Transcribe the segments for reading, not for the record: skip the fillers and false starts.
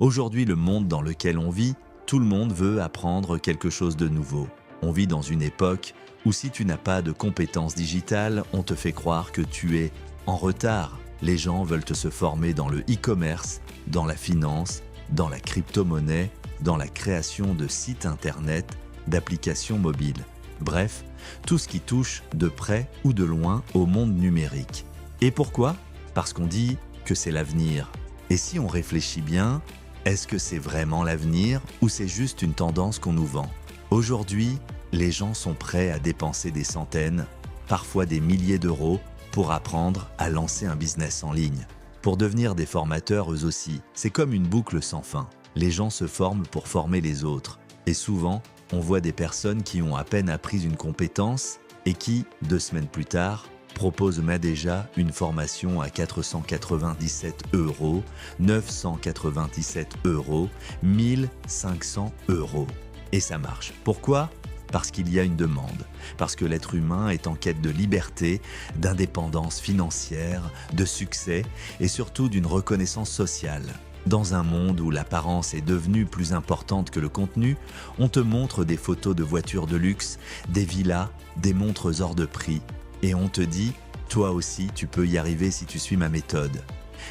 Aujourd'hui, le monde dans lequel on vit, tout le monde veut apprendre quelque chose de nouveau. On vit dans une époque où si tu n'as pas de compétences digitales, on te fait croire que tu es en retard. Les gens veulent se former dans le e-commerce, dans la finance, dans la crypto-monnaie, dans la création de sites internet, d'applications mobiles. Bref, tout ce qui touche de près ou de loin au monde numérique. Et pourquoi ? Parce qu'on dit que c'est l'avenir. Et si on réfléchit bien, est-ce que c'est vraiment l'avenir ou c'est juste une tendance qu'on nous vend ? Aujourd'hui, les gens sont prêts à dépenser des centaines, parfois des milliers d'euros pour apprendre à lancer un business en ligne. Pour devenir des formateurs eux aussi, c'est comme une boucle sans fin. Les gens se forment pour former les autres. Et souvent, on voit des personnes qui ont à peine appris une compétence et qui, 2 semaines plus tard, proposent déjà une formation à 497 €, 997 €, 1500 €. Et ça marche. Pourquoi ? Parce qu'il y a une demande, parce que l'être humain est en quête de liberté, d'indépendance financière, de succès et surtout d'une reconnaissance sociale. Dans un monde où l'apparence est devenue plus importante que le contenu, on te montre des photos de voitures de luxe, des villas, des montres hors de prix, et on te dit « toi aussi tu peux y arriver si tu suis ma méthode ».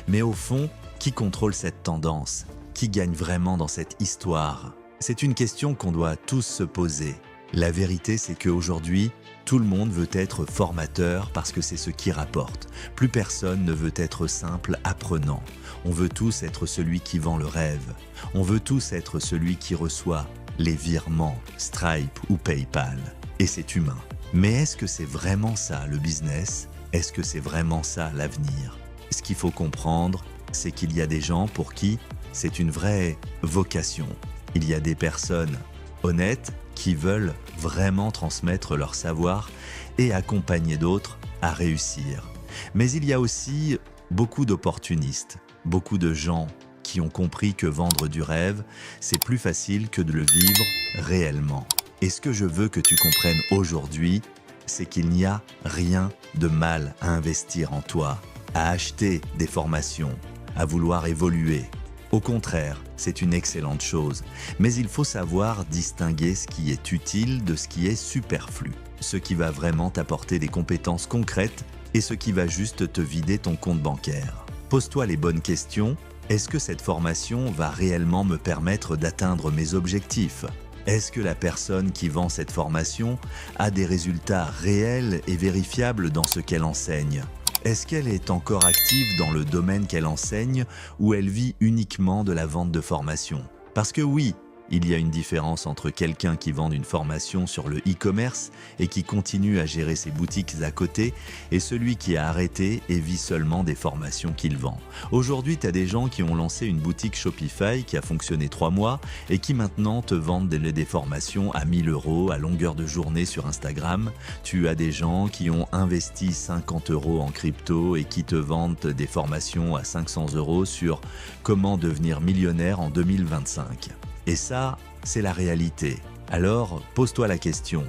Mais au fond, qui contrôle cette tendance ? Qui gagne vraiment dans cette histoire ? C'est une question qu'on doit tous se poser. La vérité, c'est qu'aujourd'hui, tout le monde veut être formateur parce que c'est ce qui rapporte. Plus personne ne veut être simple apprenant. On veut tous être celui qui vend le rêve. On veut tous être celui qui reçoit les virements, Stripe ou PayPal. Et c'est humain. Mais est-ce que c'est vraiment ça le business ? Est-ce que c'est vraiment ça l'avenir ? Ce qu'il faut comprendre, c'est qu'il y a des gens pour qui c'est une vraie vocation. Il y a des personnes honnêtes qui veulent vraiment transmettre leur savoir et accompagner d'autres à réussir. Mais il y a aussi beaucoup d'opportunistes, beaucoup de gens qui ont compris que vendre du rêve, c'est plus facile que de le vivre réellement. Et ce que je veux que tu comprennes aujourd'hui, c'est qu'il n'y a rien de mal à investir en toi, à acheter des formations, à vouloir évoluer. Au contraire, c'est une excellente chose, mais il faut savoir distinguer ce qui est utile de ce qui est superflu, ce qui va vraiment t'apporter des compétences concrètes et ce qui va juste te vider ton compte bancaire. Pose-toi les bonnes questions. Est-ce que cette formation va réellement me permettre d'atteindre mes objectifs ? Est-ce que la personne qui vend cette formation a des résultats réels et vérifiables dans ce qu'elle enseigne ? Est-ce qu'elle est encore active dans le domaine qu'elle enseigne ou elle vit uniquement de la vente de formation ? Parce que oui, il y a une différence entre quelqu'un qui vend une formation sur le e-commerce et qui continue à gérer ses boutiques à côté et celui qui a arrêté et vit seulement des formations qu'il vend. Aujourd'hui, tu as des gens qui ont lancé une boutique Shopify qui a fonctionné 3 mois et qui maintenant te vendent des formations à 1 000 € à longueur de journée sur Instagram. Tu as des gens qui ont investi 50 € en crypto et qui te vendent des formations à 500 € sur comment devenir millionnaire en 2025. Et ça, c'est la réalité. Alors, pose-toi la question.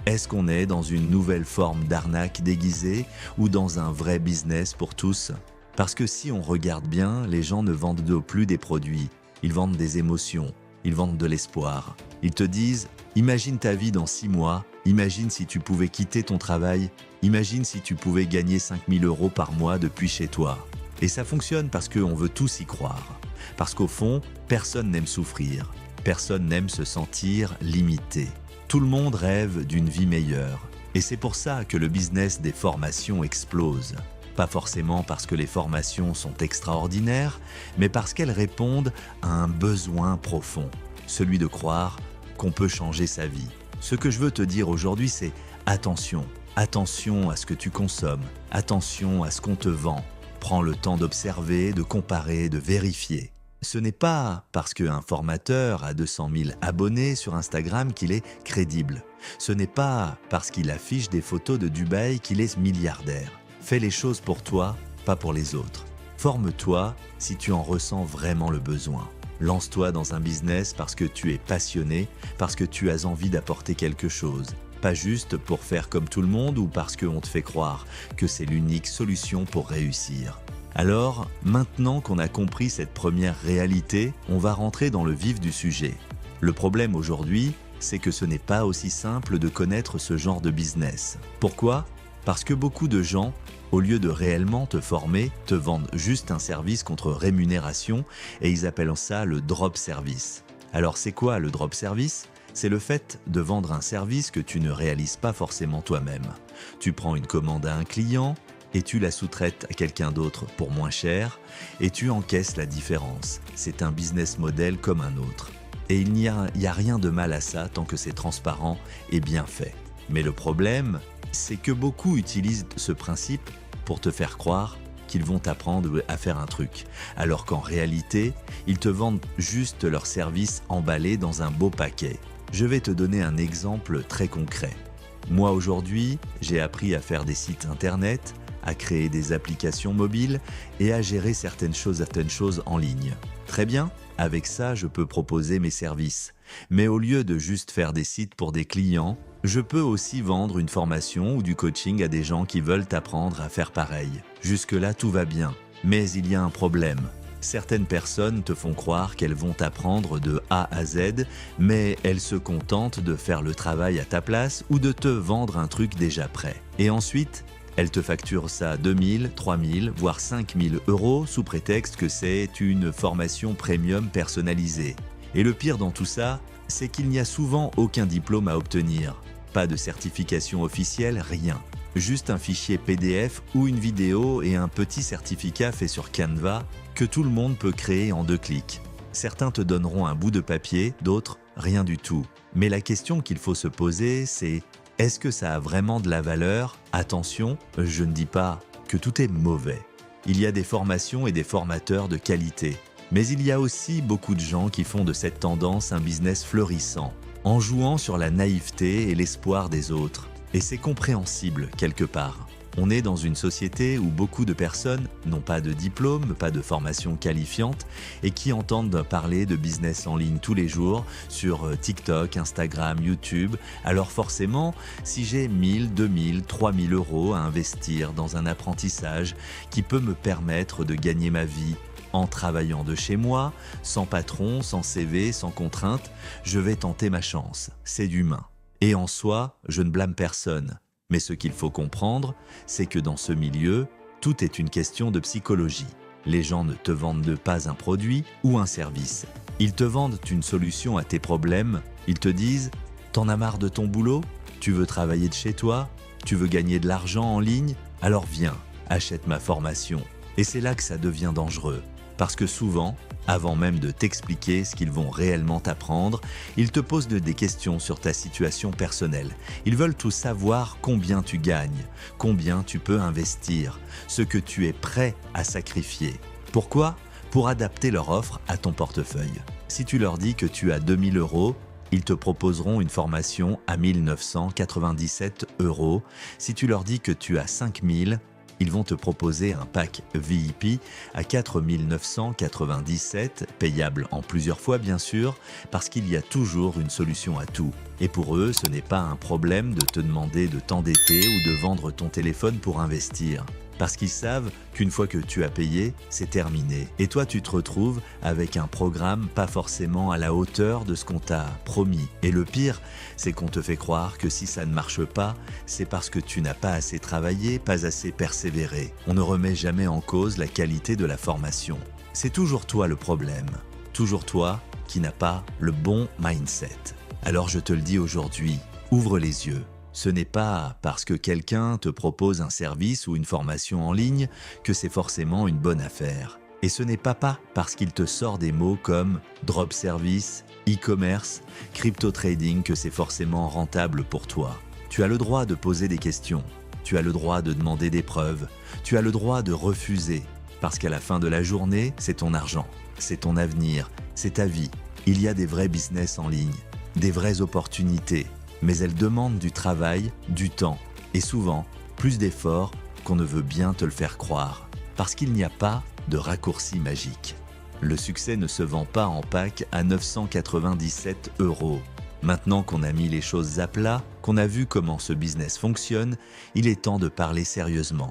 Est-ce qu'on est dans une nouvelle forme d'arnaque déguisée ou dans un vrai business pour tous ? Parce que si on regarde bien, les gens ne vendent plus des produits. Ils vendent des émotions, ils vendent de l'espoir. Ils te disent « Imagine ta vie dans 6 mois, imagine si tu pouvais quitter ton travail, imagine si tu pouvais gagner 5 000 € par mois depuis chez toi. » Et ça fonctionne parce qu'on veut tous y croire. Parce qu'au fond, personne n'aime souffrir. Personne n'aime se sentir limité. Tout le monde rêve d'une vie meilleure. Et c'est pour ça que le business des formations explose. Pas forcément parce que les formations sont extraordinaires, mais parce qu'elles répondent à un besoin profond, celui de croire qu'on peut changer sa vie. Ce que je veux te dire aujourd'hui, c'est attention. Attention à ce que tu consommes. Attention à ce qu'on te vend. Prends le temps d'observer, de comparer, de vérifier. Ce n'est pas parce qu'un formateur a 200 000 abonnés sur Instagram qu'il est crédible. Ce n'est pas parce qu'il affiche des photos de Dubaï qu'il est milliardaire. Fais les choses pour toi, pas pour les autres. Forme-toi si tu en ressens vraiment le besoin. Lance-toi dans un business parce que tu es passionné, parce que tu as envie d'apporter quelque chose. Pas juste pour faire comme tout le monde ou parce qu'on te fait croire que c'est l'unique solution pour réussir. Alors, maintenant qu'on a compris cette première réalité, on va rentrer dans le vif du sujet. Le problème aujourd'hui, c'est que ce n'est pas aussi simple de connaître ce genre de business. Pourquoi ? Parce que beaucoup de gens, au lieu de réellement te former, te vendent juste un service contre rémunération et ils appellent ça le drop service. Alors c'est quoi le drop service ? C'est le fait de vendre un service que tu ne réalises pas forcément toi-même. Tu prends une commande à un client et tu la sous-traites à quelqu'un d'autre pour moins cher et tu encaisses la différence. C'est un business model comme un autre. Et il n'y a rien de mal à ça tant que c'est transparent et bien fait. Mais le problème, c'est que beaucoup utilisent ce principe pour te faire croire qu'ils vont t'apprendre à faire un truc, alors qu'en réalité, ils te vendent juste leur service emballé dans un beau paquet. Je vais te donner un exemple très concret. Moi aujourd'hui, j'ai appris à faire des sites internet, à créer des applications mobiles et à gérer certaines choses en ligne. Très bien, avec ça, je peux proposer mes services. Mais au lieu de juste faire des sites pour des clients, je peux aussi vendre une formation ou du coaching à des gens qui veulent apprendre à faire pareil. Jusque-là, tout va bien. Mais il y a un problème. Certaines personnes te font croire qu'elles vont apprendre de A à Z, mais elles se contentent de faire le travail à ta place ou de te vendre un truc déjà prêt. Et ensuite, elles te facturent ça 2000, 3000, voire 5000 € sous prétexte que c'est une formation premium personnalisée. Et le pire dans tout ça, c'est qu'il n'y a souvent aucun diplôme à obtenir. Pas de certification officielle, rien. Juste un fichier PDF ou une vidéo et un petit certificat fait sur Canva que tout le monde peut créer en 2 clics. Certains te donneront un bout de papier, d'autres rien du tout. Mais la question qu'il faut se poser, c'est: est-ce que ça a vraiment de la valeur ? Attention, je ne dis pas que tout est mauvais. Il y a des formations et des formateurs de qualité. Mais il y a aussi beaucoup de gens qui font de cette tendance un business fleurissant, en jouant sur la naïveté et l'espoir des autres. Et c'est compréhensible quelque part. On est dans une société où beaucoup de personnes n'ont pas de diplôme, pas de formation qualifiante et qui entendent parler de business en ligne tous les jours sur TikTok, Instagram, YouTube. Alors forcément, si j'ai 1000, 2000, 3000 € à investir dans un apprentissage qui peut me permettre de gagner ma vie en travaillant de chez moi, sans patron, sans CV, sans contrainte, je vais tenter ma chance. C'est humain. Et en soi, je ne blâme personne. Mais ce qu'il faut comprendre, c'est que dans ce milieu, tout est une question de psychologie. Les gens ne te vendent pas un produit ou un service. Ils te vendent une solution à tes problèmes. Ils te disent « T'en as marre de ton boulot ? Tu veux travailler de chez toi ? Tu veux gagner de l'argent en ligne ? Alors viens, achète ma formation. » Et c'est là que ça devient dangereux. Parce que souvent, avant même de t'expliquer ce qu'ils vont réellement t'apprendre, ils te posent des questions sur ta situation personnelle. Ils veulent tout savoir: combien tu gagnes, combien tu peux investir, ce que tu es prêt à sacrifier. Pourquoi ? Pour adapter leur offre à ton portefeuille. Si tu leur dis que tu as 2000 €, ils te proposeront une formation à 1997 €. Si tu leur dis que tu as 5000, ils vont te proposer un pack VIP à 4997, payable en plusieurs fois bien sûr, parce qu'il y a toujours une solution à tout. Et pour eux, ce n'est pas un problème de te demander de t'endetter ou de vendre ton téléphone pour investir. Parce qu'ils savent qu'une fois que tu as payé, c'est terminé. Et toi, tu te retrouves avec un programme pas forcément à la hauteur de ce qu'on t'a promis. Et le pire, c'est qu'on te fait croire que si ça ne marche pas, c'est parce que tu n'as pas assez travaillé, pas assez persévéré. On ne remet jamais en cause la qualité de la formation. C'est toujours toi le problème. Toujours toi qui n'as pas le bon mindset. Alors je te le dis aujourd'hui, ouvre les yeux. Ce n'est pas parce que quelqu'un te propose un service ou une formation en ligne que c'est forcément une bonne affaire. Et ce n'est pas parce qu'il te sort des mots comme drop service, e-commerce, crypto trading que c'est forcément rentable pour toi. Tu as le droit de poser des questions, tu as le droit de demander des preuves, tu as le droit de refuser. Parce qu'à la fin de la journée, c'est ton argent, c'est ton avenir, c'est ta vie. Il y a des vrais business en ligne, des vraies opportunités. Mais elles demandent du travail, du temps et souvent plus d'efforts qu'on ne veut bien te le faire croire. Parce qu'il n'y a pas de raccourci magique. Le succès ne se vend pas en pack à 997 €. Maintenant qu'on a mis les choses à plat, qu'on a vu comment ce business fonctionne, il est temps de parler sérieusement.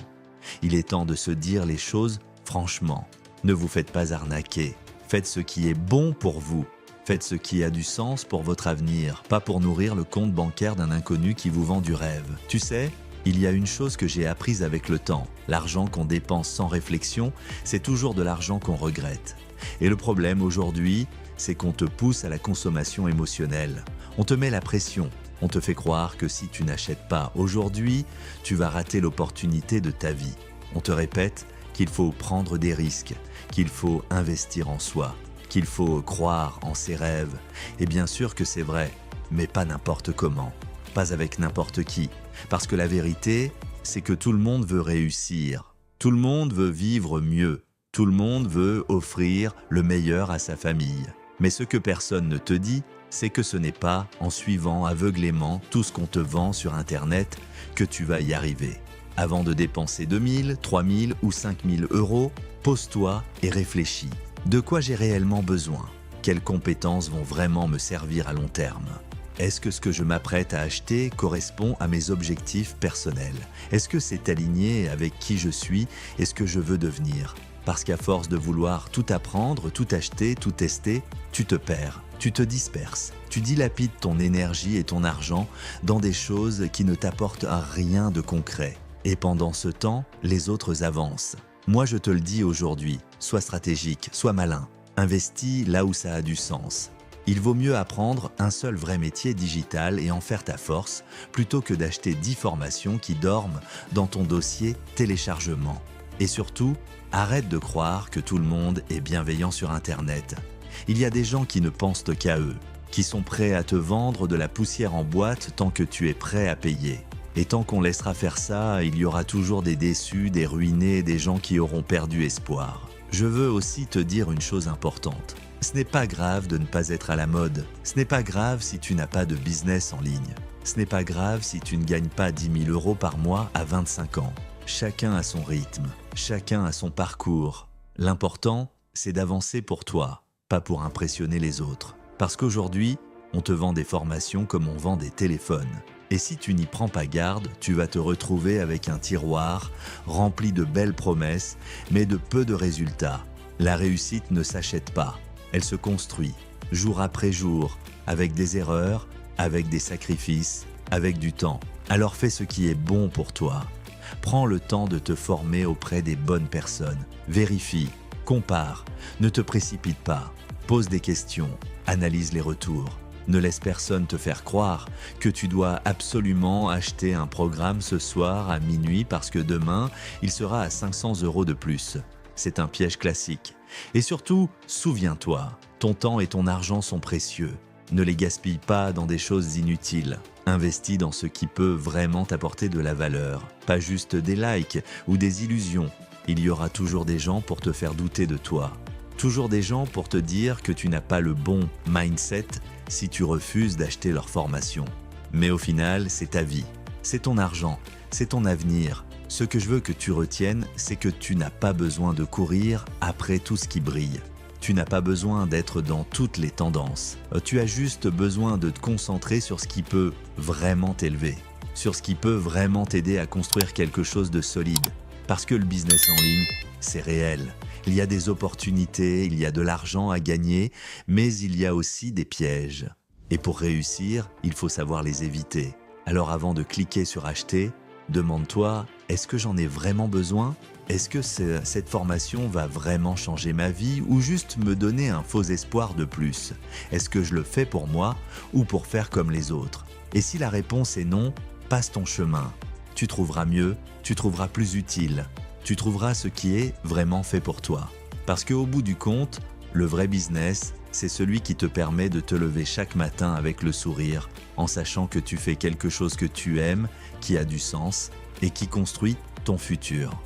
Il est temps de se dire les choses Franchement, ne vous faites pas arnaquer. Faites ce qui est bon pour vous. Faites ce qui a du sens pour votre avenir, pas pour nourrir le compte bancaire d'un inconnu qui vous vend du rêve. Tu sais, il y a une chose que j'ai apprise avec le temps. L'argent qu'on dépense sans réflexion, c'est toujours de l'argent qu'on regrette. Et le problème aujourd'hui, c'est qu'on te pousse à la consommation émotionnelle. On te met la pression. On te fait croire que si tu n'achètes pas aujourd'hui, tu vas rater l'opportunité de ta vie. On te répète qu'il faut prendre des risques, qu'il faut investir en soi, qu'il faut croire en ses rêves. Et bien sûr que c'est vrai, mais pas n'importe comment, pas avec n'importe qui. Parce que la vérité, c'est que tout le monde veut réussir, tout le monde veut vivre mieux, tout le monde veut offrir le meilleur à sa famille. Mais ce que personne ne te dit, c'est que ce n'est pas en suivant aveuglément tout ce qu'on te vend sur Internet que tu vas y arriver. Avant de dépenser 2000, 3000 ou 5000 euros, pose-toi et réfléchis. De quoi j'ai réellement besoin? Quelles compétences vont vraiment me servir à long terme? Est-ce que ce que je m'apprête à acheter correspond à mes objectifs personnels? Est-ce que c'est aligné avec qui je suis et ce que je veux devenir? Parce qu'à force de vouloir tout apprendre, tout acheter, tout tester, tu te perds, tu te disperses, tu dilapides ton énergie et ton argent dans des choses qui ne t'apportent rien de concret. Et pendant ce temps, les autres avancent. Moi je te le dis aujourd'hui, sois stratégique, sois malin, investis là où ça a du sens. Il vaut mieux apprendre un seul vrai métier digital et en faire ta force, plutôt que d'acheter 10 formations qui dorment dans ton dossier téléchargement. Et surtout, arrête de croire que tout le monde est bienveillant sur Internet. Il y a des gens qui ne pensent qu'à eux, qui sont prêts à te vendre de la poussière en boîte tant que tu es prêt à payer. Et tant qu'on laissera faire ça, il y aura toujours des déçus, des ruinés, des gens qui auront perdu espoir. Je veux aussi te dire une chose importante. Ce n'est pas grave de ne pas être à la mode. Ce n'est pas grave si tu n'as pas de business en ligne. Ce n'est pas grave si tu ne gagnes pas 10 000 euros par mois à 25 ans. Chacun a son rythme, chacun a son parcours. L'important, c'est d'avancer pour toi, pas pour impressionner les autres. Parce qu'aujourd'hui, on te vend des formations comme on vend des téléphones. Et si tu n'y prends pas garde, tu vas te retrouver avec un tiroir rempli de belles promesses, mais de peu de résultats. La réussite ne s'achète pas, elle se construit, jour après jour, avec des erreurs, avec des sacrifices, avec du temps. Alors fais ce qui est bon pour toi. Prends le temps de te former auprès des bonnes personnes. Vérifie, compare, ne te précipite pas. Pose des questions, analyse les retours. Ne laisse personne te faire croire que tu dois absolument acheter un programme ce soir à minuit parce que demain, il sera à 500 euros de plus. C'est un piège classique. Et surtout, souviens-toi, ton temps et ton argent sont précieux. Ne les gaspille pas dans des choses inutiles. Investis dans ce qui peut vraiment t'apporter de la valeur. Pas juste des likes ou des illusions. Il y aura toujours des gens pour te faire douter de toi. Toujours des gens pour te dire que tu n'as pas le bon mindset si tu refuses d'acheter leur formation. Mais au final, c'est ta vie, c'est ton argent, c'est ton avenir. Ce que je veux que tu retiennes, c'est que tu n'as pas besoin de courir après tout ce qui brille. Tu n'as pas besoin d'être dans toutes les tendances. Tu as juste besoin de te concentrer sur ce qui peut vraiment t'élever, sur ce qui peut vraiment t'aider à construire quelque chose de solide. Parce que le business en ligne, c'est réel. Il y a des opportunités, il y a de l'argent à gagner, mais il y a aussi des pièges. Et pour réussir, il faut savoir les éviter. Alors avant de cliquer sur acheter, demande-toi, est-ce que j'en ai vraiment besoin? Est-ce que cette formation va vraiment changer ma vie ou juste me donner un faux espoir de plus? Est-ce que je le fais pour moi ou pour faire comme les autres? Et si la réponse est non, passe ton chemin. Tu trouveras mieux, tu trouveras plus utile. Tu trouveras ce qui est vraiment fait pour toi. Parce qu'au bout du compte, le vrai business, c'est celui qui te permet de te lever chaque matin avec le sourire, en sachant que tu fais quelque chose que tu aimes, qui a du sens et qui construit ton futur.